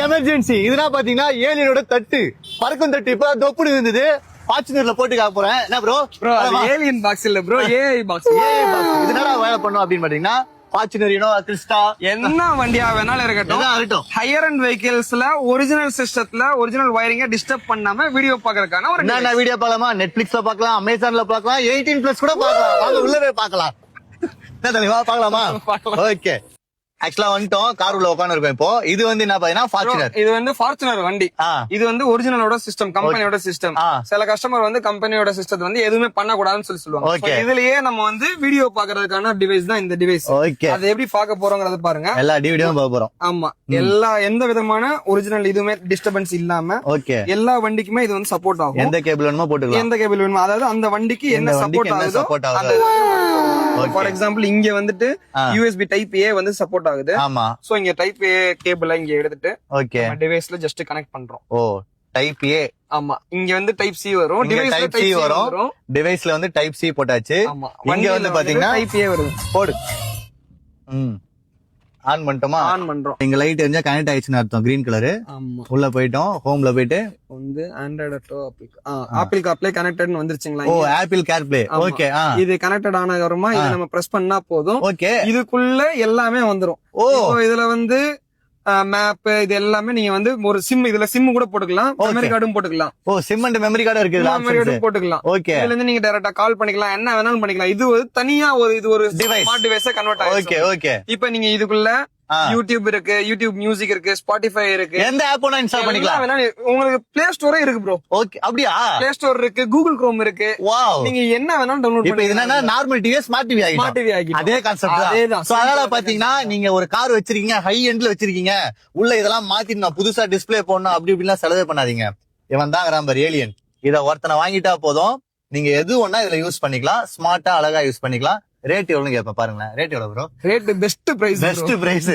emergency இதுனா பாத்தீங்கன்னா ஏலியனோட தட்டு பறக்கும் தட்டு இப்ப தொப்புடு இருந்தது ஃபார்ச்சுனர்ல போட்டு காக்க போறேன் என்ன ப்ரோ ஏலியன் பாக்ஸ் இல்ல ப்ரோ ஏஐ பாக்ஸ் இதனால வேலை பண்ணும் அப்படின்னு பாத்தீங்கன்னா ஃபார்ச்சுனர் கிறிஸ்டா என்ன வண்டியா வேணாலும் இருக்கட்டும் ஹையர் அண்ட் வெஹிக்கிள்ஸ்ல ஒரிஜினல் சிஸ்டத்துல ஒரிஜினல் வயரிங்க டிஸ்டர்ப் பண்ணாம வீடியோ பாக்குறதுக்கான ஒரு என்ன வீடியோ பார்க்கலாமா நெட்ஃபிளிக்ஸ்ல பார்க்கலாம் அமேசான்ல பார்க்கலாம் 18+ கூட பார்க்கலாம் வாங்க உள்ளவே பார்க்கலாம் என்ன தலைவா பார்க்கலாமா ஓகே ஆக்சுவலா வந்துட்டோம் கார் உள்ள உட்காந்து இருக்கோம் இப்போ இது வந்து என்ன பாத்தீங்கன்னா ஃபார்ச்சுனர் இது வந்து ஃபார்ச்சுனர் வண்டி இது வந்து ஒரிஜினலோட சிஸ்டம் கம்பெனியோட சிஸ்டம் சில கஸ்டமர் வந்து கம்பெனியோட சிஸ்டத்தை வந்து எதுவுமே பண்ணக்கூடாதுன்னு சொல்லுவாங்க இதுலயே நம்ம வந்து வீடியோ பாக்குறதுக்கான டிவைஸ் தான் இந்த டிவைஸ் அது எப்படி பார்க்க போறோங்கிறத பாருங்க எல்லா வீடியோவும் பார்க்க போறோம் ஆமா எந்த விதமான ஒரிஜினல் இதுவுமே டிஸ்டர்பன்ஸ் இல்லாம எல்லா வண்டிக்குமே இது வந்து சப்போர்ட் ஆகும் எந்த கேபிள் வேணுமோ போட்டுக்கலாம் எந்த கேபிள் வேணுமோ அதாவது அந்த வண்டிக்கு என்ன சப்போர்ட் ஆகுதோ ஃபார் எக்ஸாம்பிள் இங்க வந்துட்டு யூஎஸ்பி டைப் ஏ வந்து சப்போர்ட் ஆகுது ஆமா சோ இங்க டைப் ஏ கேபிள் இங்க எடுத்துட்டு ஓகே டிவைஸ்ல ஜஸ்ட் கனெக்ட் பண்றோம் ஓ டைப் ஏ ஆமா இங்க வந்து டைப் சி வரும் டிவைஸ்ல டைப் சி வரும் டிவைஸ்ல வந்து டைப் சி போட்டாச்சு இங்க வந்து பாத்தீங்கன்னா டைப் ஏ வருது போடு ஆன் பண்ணிட்டோமா ஆன் பண்றோம் இங்க லைட் எரிஞ்சா கனெக்ட் ஆயிடுச்சுன்னு அர்த்தம் கிரீன் கலர் ஆமா உள்ள போயிட்டோம் ஹோம்ல போயிட்டு வந்து ஆண்ட்ராய்டு டு ஆப்பிள் கார்ப்ளே கனெக்டட்னு வந்துருச்சுங்களா ஓ ஆப்பிள் கார்ப்ளே ஓகே இது கனெக்டட் ஆன அப்புறமா இத நம்ம பிரஸ் பண்ணா போதும் ஓகே இதுக்குள்ள எல்லாமே வந்துரும் ஓ இதுல வந்து மேப் இது எல்லாமே நீங்க வந்து ஒரு சிம் இதுல சிம் கூட போட்டுக்கலாம் மெமரி கார்டும் போட்டுக்கலாம் ஓ சிம் அண்ட் மெமரி கார்டு இருக்கு மெமரி கார்டும் போட்டுக்கலாம் ஓகே இதுல இருந்து நீங்க டைரக்டா கால் பண்ணிக்கலாம் என்ன வேணாலும் பண்ணிக்கலாம் இது ஒரு தனியா ஒரு ஸ்மார்ட் டிவைஸா கன்வெர்ட் ஆகும் ஓகே ஓகே இப்போ நீங்க இதுக்குள்ள யூடியூப் இருக்கு யூடியூப் மியூசிக் இருக்கு ஸ்பாட்டிஃபை இருக்கு எந்த ஆப் வேணா இன்ஸ்டால் பண்ணிக்கலாம் உங்களுக்கு பிளே ஸ்டோரே இருக்கு ப்ரோ ஓகே அப்படியே பிளே ஸ்டோர் இருக்கு கூகுள் குரோம் இருக்கு வாவ் நீங்க என்ன வேணாலும் டவுன்லோட் இப்போ இது என்னன்னா நார்மல் டிவி ஸ்மார்ட் டிவி ஆகிடும் ஸ்மார்ட் டிவி ஆகிடும் அதே கான்செப்ட் தான் சோ அதனால பாத்தீங்கன்னா நீங்க ஒரு கார் வச்சிருக்கீங்க ஹை எண்ட்ல வச்சிருக்கீங்க உள்ள இதெல்லாம் மாத்தி நான் புதுசா டிஸ்ப்ளே போடணும் அப்படி இப்படிலாம் செலவே பண்ணாதீங்க இவன் தான் ராம்பர் ஏலியன் இத ஒருத்தனை வாங்கிட்டா போதும் நீங்க எது ஒண்ணா இதுல யூஸ் பண்ணிக்கலாம் ஸ்மார்ட்டா அழகா யூஸ் பண்ணிக்கலாம் ரேட் எவ்வளவு கேட்பேன் பாருங்களேன் ரேட் எவ்வளவு ப்ரோ ரேட் பெஸ்ட் பிரைஸ்